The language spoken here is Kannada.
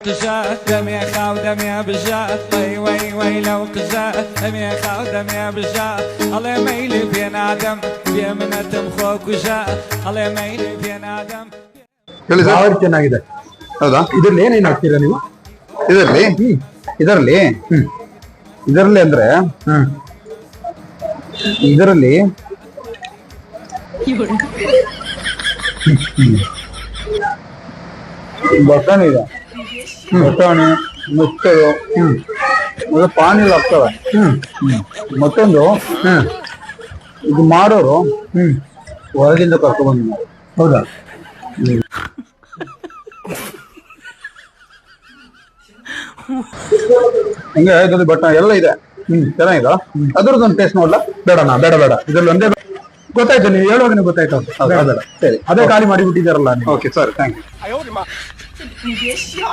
قشا دم يا خاو دم يا بشا وي وي وي لو قشا دم يا خاو دم يا بشا الله ميلي بين آدم بيمنتم خوك وشا الله ميلي بين آدم ಹೇಳಿ ಸರ್. ಭಾರಿ ಚೆನ್ನಾಗಿದೆ. ಹೌದಾ? ಇದ್ರಲ್ಲಿ ಏನೇನು ಹಾಕ್ತೀರಾ ನೀವು? ಇದರಲ್ಲಿ ಇದರಲ್ಲಿ ಅಂದ್ರೆ ಇದರಲ್ಲಿ ಬಟಾಣಿ ಇದೆ, ಬಟಾಣಿ ಮಿಕ್ಸರು ಮತ್ತೆ ಪಾನೀಲ್ ಹಾಕ್ತವೆ. ಮತ್ತೊಂದು ಇದು ಮಾಡೋರು ಹೊರಗಿಂದ ಕರ್ಕೊಂಡ್ಬಂದ. ಹೌದಾ? ಹಂಗೆ ಇದ್ರಲ್ಲಿ ಬಟಾಣಿ ಎಲ್ಲ ಇದೆ. ಚೆನ್ನಾಗಿದೆ. ಅದ್ರದ್ದೊಂದು ಟೇಸ್ಟ್ ನೋಡ್ಲಾ? ಬೇಡ ಇದ್ರಲ್ಲಿ ಒಂದೇ ಗೊತ್ತಾಯ್ತು, ನೀವು ಹೇಳುವಾಗ ಗೊತ್ತಾಯ್ತು. ಬೇಡ. ಸರಿ, ಅದೇ ಖಾಲಿ ಮಾಡಿಬಿಟ್ಟಿದ್ದಾರಲ್ಲ ನೀವು. Okay sir, thank ಯು.你别笑。